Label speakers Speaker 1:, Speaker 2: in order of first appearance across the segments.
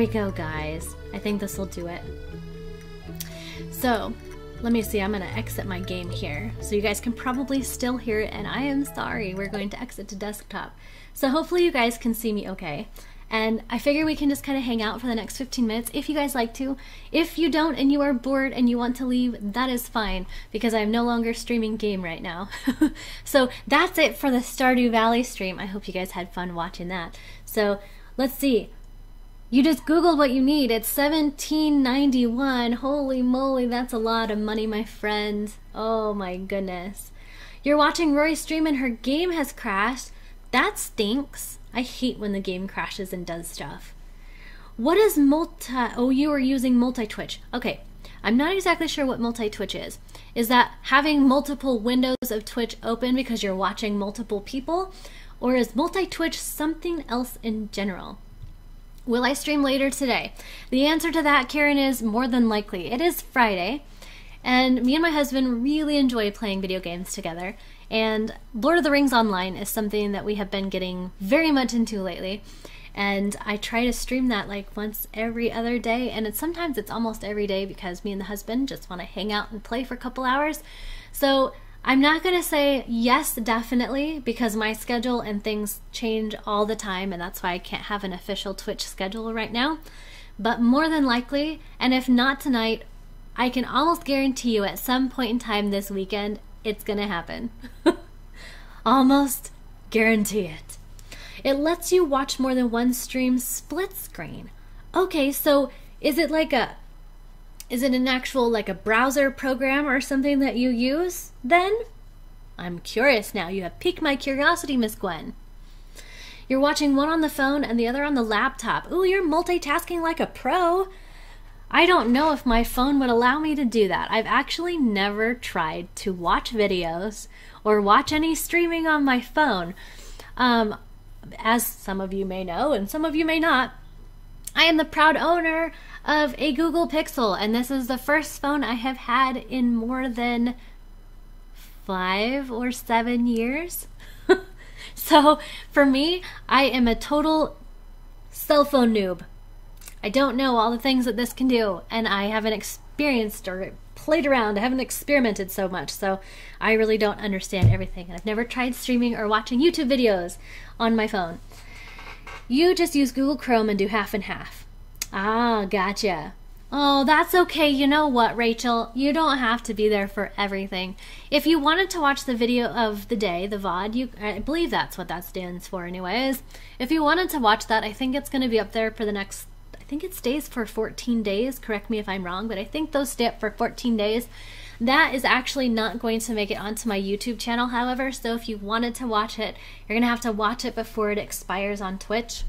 Speaker 1: we go, guys. I think this will do it. So, let me see. I'm going to exit my game here. So you guys can probably still hear it, and I am sorry. We're going to exit to desktop. So hopefully you guys can see me okay. And I figure we can just kind of hang out for the next 15 minutes if you guys like to. If you don't and you are bored and you want to leave, that is fine, because I'm no longer streaming game right now. So that's it for the Stardew Valley stream. I hope you guys had fun watching that. So let's see. You just Googled what you need. It's $17.91. Holy moly, that's a lot of money, my friend. Oh my goodness. You're watching Rory stream and her game has crashed. That stinks. I hate when the game crashes and does stuff. What is oh, you are using multi-twitch. Okay, I'm not exactly sure what multi-twitch is. Is that having multiple windows of Twitch open because you're watching multiple people? Or is multi-twitch something else in general? Will I stream later today? The answer to that, Karen, is more than likely. It is Friday, and me and my husband really enjoy playing video games together. And Lord of the Rings Online is something that we have been getting very much into lately. And I try to stream that like once every other day. And sometimes it's almost every day because me and the husband just want to hang out and play for a couple hours. So I'm not going to say yes, definitely, because my schedule and things change all the time. And that's why I can't have an official Twitch schedule right now. But more than likely, and if not tonight, I can almost guarantee you at some point in time this weekend, it's gonna happen. Almost guarantee it. It lets you watch more than one stream split screen. Okay, so is it an actual like a browser program or something that you use then? I'm curious now. You have piqued my curiosity, Miss Gwen. You're watching one on the phone and the other on the laptop. Ooh, you're multitasking like a pro. I don't know if my phone would allow me to do that. I've actually never tried to watch videos or watch any streaming on my phone. As some of you may know, and some of you may not, I am the proud owner of a Google Pixel, and this is the first phone I have had in more than 5 or 7 years. So for me, I am a total cell phone noob. I don't know all the things that this can do, and I haven't experienced or played around. I haven't experimented so much, so I really don't understand everything. And I've never tried streaming or watching YouTube videos on my phone. You just use Google Chrome and do half and half. Ah, gotcha. Oh, that's okay. You know what, Rachel? You don't have to be there for everything. If you wanted to watch the video of the day, the VOD, I believe that's what that stands for anyways. If you wanted to watch that, I think it's going to be up there for the next, I think it stays for 14 days. Correct me if I'm wrong, but I think those stay up for 14 days. That is actually not going to make it onto my YouTube channel, however, so if you wanted to watch it, you're going to have to watch it before it expires on Twitch.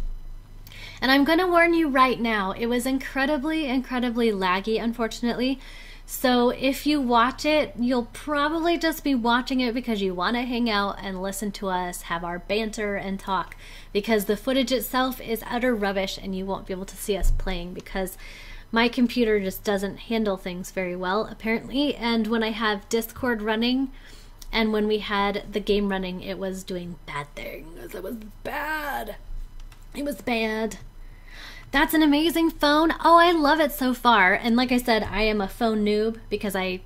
Speaker 1: And I'm going to warn you right now, it was incredibly, incredibly laggy, unfortunately. So if you watch it, you'll probably just be watching it because you want to hang out and listen to us, have our banter and talk, because the footage itself is utter rubbish and you won't be able to see us playing because my computer just doesn't handle things very well, apparently. And when I have Discord running and when we had the game running, it was doing bad things. It was bad. It was bad. That's an amazing phone. Oh, I love it so far. And like I said, I am a phone noob because I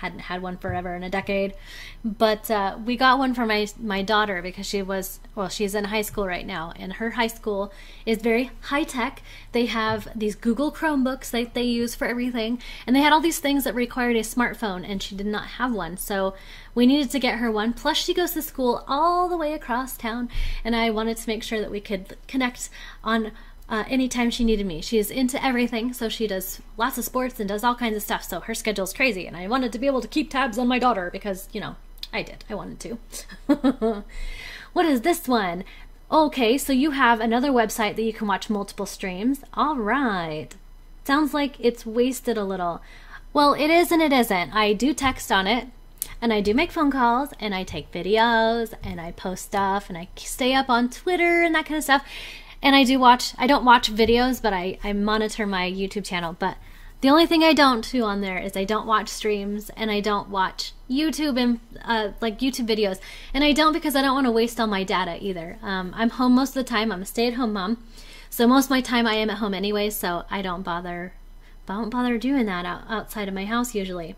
Speaker 1: hadn't had one forever in a decade. But we got one for my daughter because she's in high school right now. And her high school is very high tech. They have these Google Chromebooks that they use for everything. And they had all these things that required a smartphone and she did not have one. So we needed to get her one. Plus she goes to school all the way across town. And I wanted to make sure that we could connect on anytime she needed me. She is into everything, so she does lots of sports and does all kinds of stuff, so her schedule's crazy, and I wanted to be able to keep tabs on my daughter because, you know, I wanted to. What is this one? Okay, so you have another website that you can watch multiple streams. All right. Sounds like it's wasted a little. Well, it is and it isn't. I do text on it, and I do make phone calls, and I take videos, and I post stuff, and I stay up on Twitter and that kind of stuff. And I don't watch videos, but I monitor my YouTube channel. But the only thing I don't do on there is I don't watch streams and I don't watch YouTube and like YouTube videos. And I don't because I don't want to waste all my data either. I'm home most of the time. I'm a stay-at-home mom. So most of my time I am at home anyway, so I don't bother doing that outside of my house usually.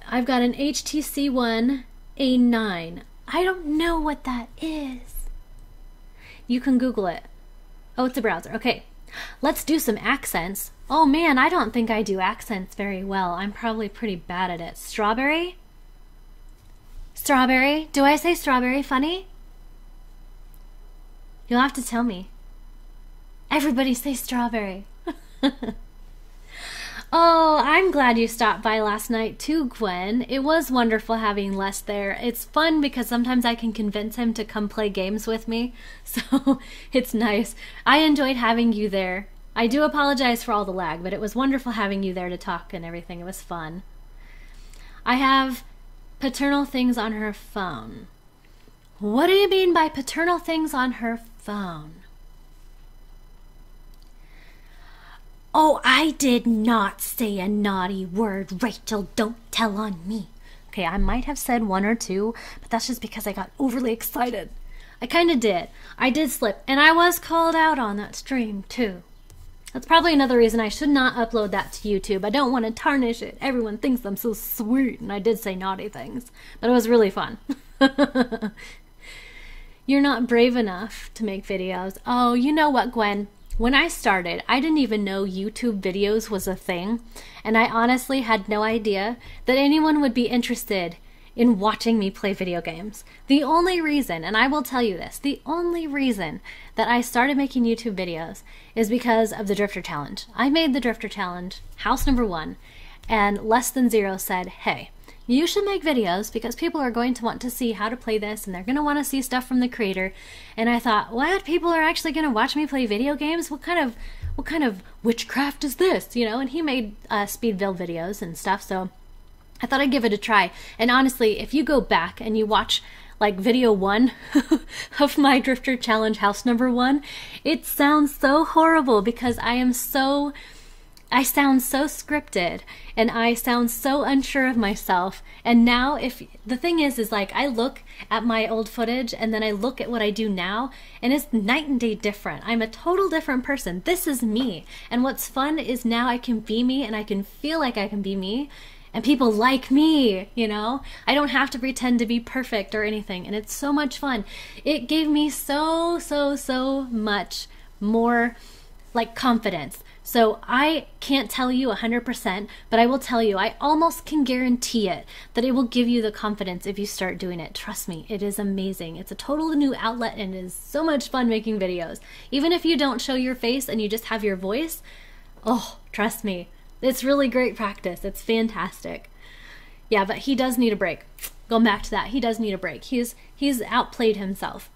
Speaker 1: I've got an HTC One A9. I don't know what that is. You can Google it. Oh, it's a browser. Okay, let's do some accents. Oh man, I don't think I do accents very well. I'm probably pretty bad at it. Strawberry? Strawberry? Do I say strawberry funny? You'll have to tell me. Everybody say strawberry. Oh, I'm glad you stopped by last night too, Gwen. It was wonderful having Les there. It's fun because sometimes I can convince him to come play games with me, so it's nice. I enjoyed having you there. I do apologize for all the lag, but it was wonderful having you there to talk and everything. It was fun. I have paternal things on her phone. What do you mean by paternal things on her phone? Oh, I did not say a naughty word, Rachel. Don't tell on me. Okay, I might have said one or two, but that's just because I got overly excited. I kind of did. I did slip, and I was called out on that stream, too. That's probably another reason I should not upload that to YouTube. I don't want to tarnish it. Everyone thinks I'm so sweet, and I did say naughty things. But it was really fun. You're not brave enough to make videos. Oh, you know what, Gwen? When I started, I didn't even know YouTube videos was a thing, and I honestly had no idea that anyone would be interested in watching me play video games. The only reason, and I will tell you this, the only reason that I started making YouTube videos is because of the Drifter Challenge. I made the Drifter Challenge, house number 1, and Less Than Zero said, hey, you should make videos because people are going to want to see how to play this and they're going to want to see stuff from the creator. And I thought, what? People are actually going to watch me play video games? What kind of witchcraft is this? You know, and he made speed build videos and stuff, so I thought I'd give it a try. And honestly, if you go back and you watch like video 1 of my Drifter Challenge house number 1, it sounds so horrible because I sound so scripted and I sound so unsure of myself. And now if the thing is like I look at my old footage and then I look at what I do now and it's night and day different. I'm a total different person. This is me. And what's fun is now I can be me and I can feel like I can be me and people like me, you know? I don't have to pretend to be perfect or anything, and it's so much fun. It gave me so much more like confidence. So I can't tell you 100%, but I will tell you, I almost can guarantee it, that it will give you the confidence if you start doing it. Trust me, it is amazing. It's a total new outlet and it is so much fun making videos. Even if you don't show your face and you just have your voice, oh, trust me, it's really great practice. It's fantastic. Yeah, but he does need a break. Going back to that, he does need a break. He's outplayed himself.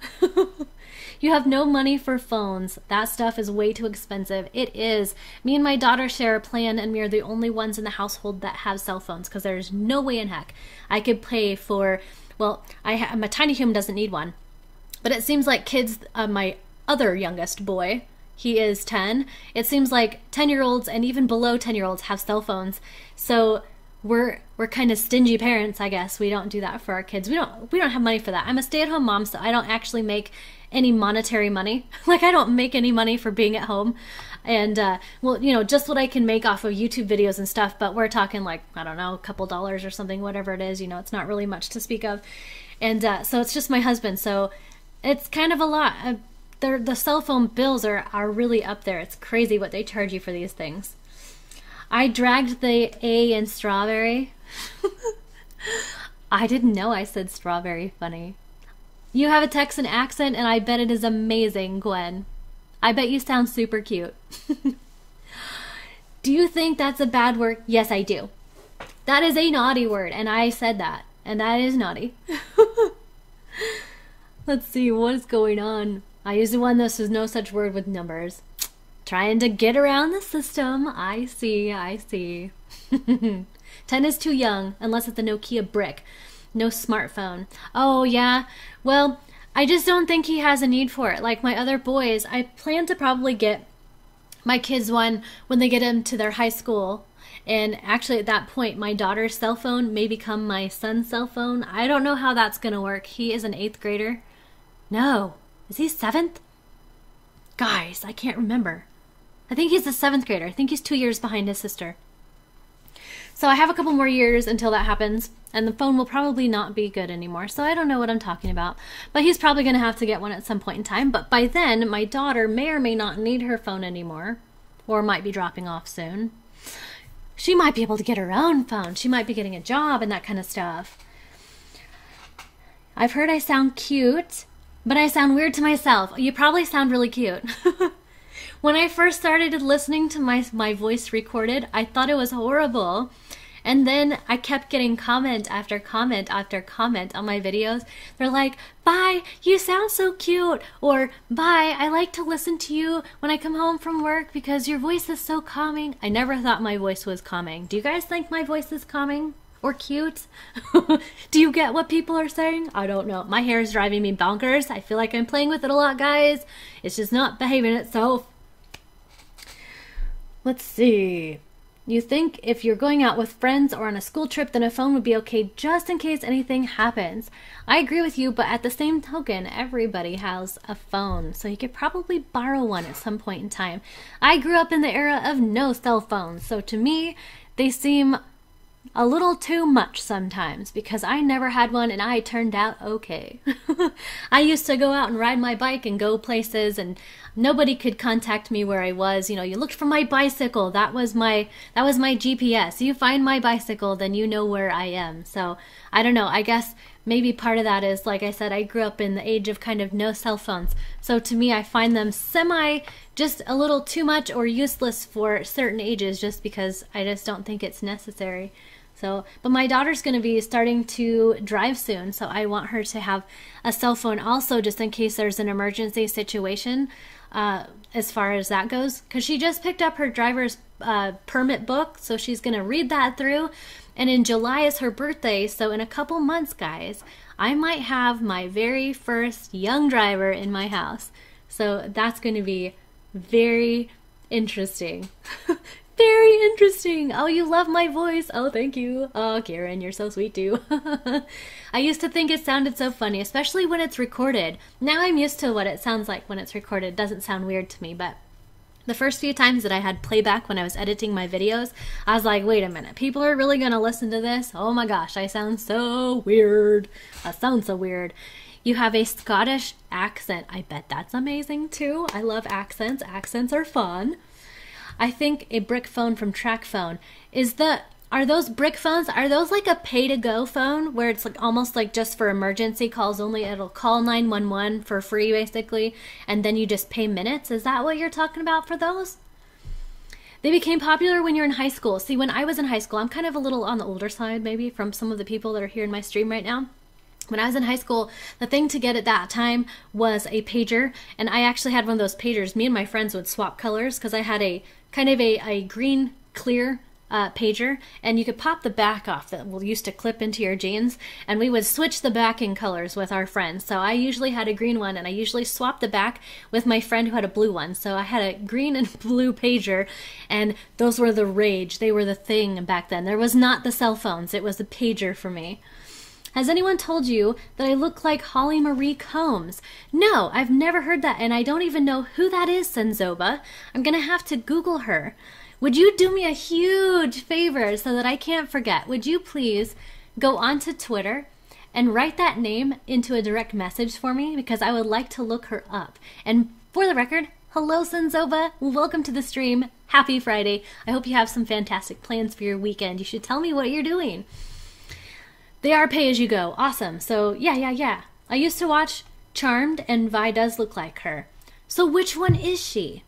Speaker 1: You have no money for phones. That stuff is way too expensive. It is. Me and my daughter share a plan, and we are the only ones in the household that have cell phones because there's no way in heck I could pay for, well, my tiny human doesn't need one. But it seems like kids, my other youngest boy, he is 10. It seems like 10-year-olds and even below 10-year-olds have cell phones. So we're kind of stingy parents, I guess. We don't do that for our kids. We don't have money for that. I'm a stay-at-home mom, so I don't actually make any monetary money. Like, I don't make any money for being at home. And, well, you know, just what I can make off of YouTube videos and stuff, but we're talking like, I don't know, a couple dollars or something, whatever it is, you know, it's not really much to speak of. And so it's just my husband, so it's kind of a lot. The cell phone bills are really up there. It's crazy what they charge you for these things. I dragged the A in strawberry. I didn't know I said strawberry funny. You have a Texan accent, and I bet it is amazing, Gwen. I bet you sound super cute. Do you think that's a bad word? Yes, I do. That is a naughty word, and I said that, and that is naughty. Let's see, what is going on? I used one that says no such word with numbers. Trying to get around the system. I see. 10 is too young, unless it's a Nokia brick. No smartphone. Oh, yeah. Well, I just don't think he has a need for it. Like my other boys, I plan to probably get my kids one when they get into their high school. And actually at that point, my daughter's cell phone may become my son's cell phone. I don't know how that's going to work. He is an 8th grader. No. Is he 7th? Guys, I can't remember. I think he's a 7th grader. I think he's 2 years behind his sister. So I have a couple more years until that happens, and the phone will probably not be good anymore. So I don't know what I'm talking about. But he's probably going to have to get one at some point in time. But by then, my daughter may or may not need her phone anymore, or might be dropping off soon. She might be able to get her own phone. She might be getting a job and that kind of stuff. I've heard I sound cute, but I sound weird to myself. You probably sound really cute. When I first started listening to my voice recorded, I thought it was horrible. And then I kept getting comment after comment after comment on my videos. They're like, "Bye, you sound so cute." Or, "Bye, I like to listen to you when I come home from work because your voice is so calming." I never thought my voice was calming. Do you guys think my voice is calming or cute? Do you get what people are saying? I don't know. My hair is driving me bonkers. I feel like I'm playing with it a lot, guys. It's just not behaving itself. Let's see. You think if you're going out with friends or on a school trip, then a phone would be okay just in case anything happens. I agree with you, but at the same token, everybody has a phone, so you could probably borrow one at some point in time. I grew up in the era of no cell phones, so to me, they seem a little too much sometimes because I never had one and I turned out okay. I used to go out and ride my bike and go places and nobody could contact me where I was. You know, you looked for my bicycle. That was my GPS. You find my bicycle, then you know where I am. So I don't know. I guess maybe part of that is, like I said, I grew up in the age of kind of no cell phones. So to me, I find them just a little too much or useless for certain ages just because I just don't think it's necessary. So, but my daughter's going to be starting to drive soon, so I want her to have a cell phone also just in case there's an emergency situation as far as that goes. Because she just picked up her driver's permit book, so she's going to read that through. And in July is her birthday, so in a couple months, guys, I might have my very first young driver in my house. So that's going to be very interesting. Very interesting. Oh, you love my voice. Oh, thank you. Oh, Karen, you're so sweet too. I used to think it sounded so funny, especially when it's recorded. Now I'm used to what it sounds like when it's recorded. It doesn't sound weird to me, but the first few times that I had playback when I was editing my videos, I was like, wait a minute, people are really going to listen to this? Oh my gosh, I sound so weird. I sound so weird. You have a Scottish accent. I bet that's amazing too. I love accents. Accents are fun. I think a brick phone from TrackPhone are those brick phones? Are those like a pay-to-go phone where it's like almost like just for emergency calls only? It'll call 911 for free basically, and then you just pay minutes. Is that what you're talking about for those? They became popular when you're in high school. See, when I was in high school, I'm kind of a little on the older side maybe from some of the people that are here in my stream right now. When I was in high school, the thing to get at that time was a pager, and I actually had one of those pagers. Me and my friends would swap colors because I had a kind of a green clear pager, and you could pop the back off that used to clip into your jeans, and we would switch the backing colors with our friends. So I usually had a green one, and I usually swapped the back with my friend who had a blue one. So I had a green and blue pager, and those were the rage. They were the thing back then. There was not the cell phones. It was the pager for me. Has anyone told you that I look like Holly Marie Combs? No, I've never heard that, and I don't even know who that is, Senzoba. I'm going to have to Google her. Would you do me a huge favor so that I can't forget? Would you please go onto Twitter and write that name into a direct message for me? Because I would like to look her up. And for the record, hello, Senzoba. Welcome to the stream. Happy Friday. I hope you have some fantastic plans for your weekend. You should tell me what you're doing. They are pay-as-you-go. Awesome. So, yeah. I used to watch Charmed, and Vi does look like her. So which one is she?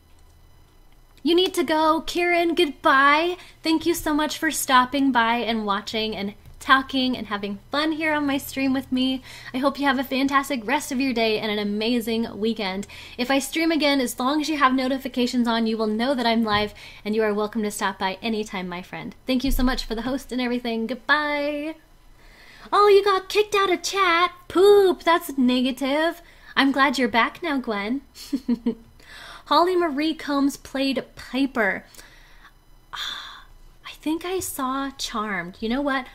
Speaker 1: You need to go. Kieran, goodbye. Thank you so much for stopping by and watching and talking and having fun here on my stream with me. I hope you have a fantastic rest of your day and an amazing weekend. If I stream again, as long as you have notifications on, you will know that I'm live, and you are welcome to stop by anytime, my friend. Thank you so much for the host and everything. Goodbye. Oh, you got kicked out of chat. Poop, that's negative. I'm glad you're back now, Gwen. Holly Marie Combs played Piper. I think I saw Charmed. You know what?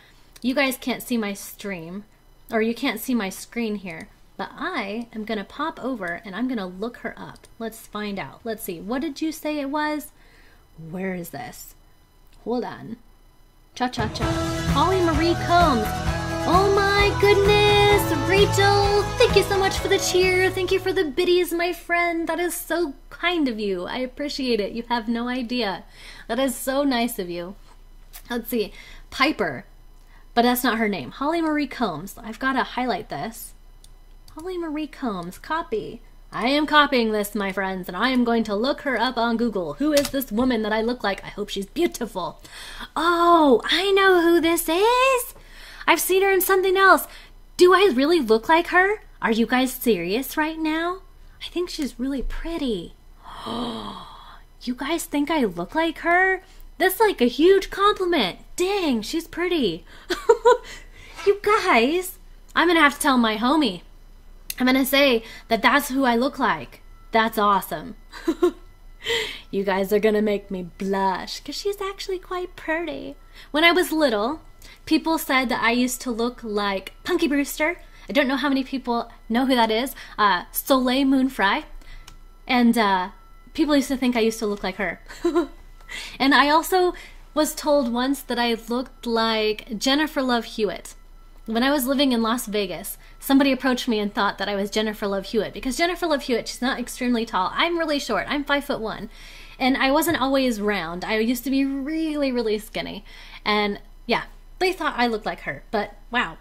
Speaker 1: You guys can't see my stream, or you can't see my screen here, But I am going to pop over and I'm going to look her up. Let's find out. Let's see. What did you say it was? Where is this? Hold on. Cha-cha-cha. Holly Marie Combs. Oh my goodness. Rachel, thank you so much for the cheer. Thank you for the biddies, my friend. That is so kind of you. I appreciate it. You have no idea. That is so nice of you. Let's see. Piper. But that's not her name. Holly Marie Combs. I've got to highlight this. Holly Marie Combs. Copy. I am copying this, my friends, and I am going to look her up on Google. Who is this woman that I look like? I hope she's beautiful. Oh, I know who this is. I've seen her in something else. Do I really look like her? Are you guys serious right now? I think she's really pretty. You guys think I look like her? That's like a huge compliment. Dang, she's pretty. You guys, I'm going to have to tell my homie. I'm going to say that that's who I look like. That's awesome. You guys are going to make me blush because she's actually quite pretty. When I was little, people said that I used to look like Punky Brewster. I don't know how many people know who that is. Soleil Moon Frye. And people used to think I used to look like her. And I also was told once that I looked like Jennifer Love Hewitt. When I was living in Las Vegas, somebody approached me and thought that I was Jennifer Love Hewitt because Jennifer Love Hewitt, she's not extremely tall. I'm really short. I'm 5'1", and I wasn't always round. I used to be really, really skinny, and yeah, they thought I looked like her. But wow,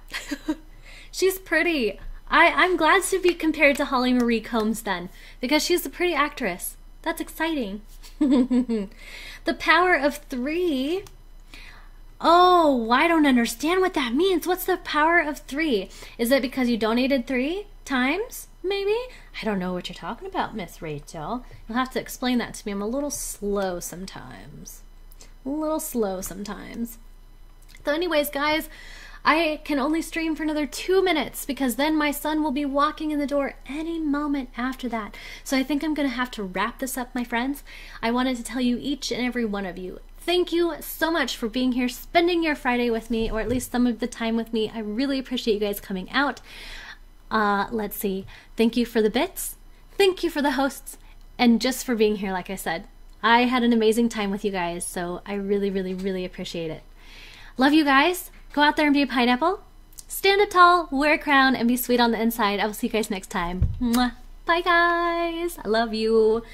Speaker 1: she's pretty. I'm glad to be compared to Holly Marie Combs then because she's a pretty actress. That's exciting. The power of 3. Oh, I don't understand what that means. What's the power of 3? Is it because you donated 3 times, maybe? I don't know what you're talking about, Miss Rachel. You'll have to explain that to me. I'm a little slow sometimes. So anyways, guys, I can only stream for another 2 minutes because then my son will be walking in the door any moment after that. So I think I'm going to have to wrap this up, my friends. I wanted to tell you, each and every one of you, thank you so much for being here, spending your Friday with me, or at least some of the time with me. I really appreciate you guys coming out. Let's see. Thank you for the bits. Thank you for the hosts. And just for being here, like I said. I had an amazing time with you guys, so I really, really, really appreciate it. Love you guys. Go out there and be a pineapple. Stand up tall, wear a crown, and be sweet on the inside. I will see you guys next time. Mwah. Bye, guys. I love you.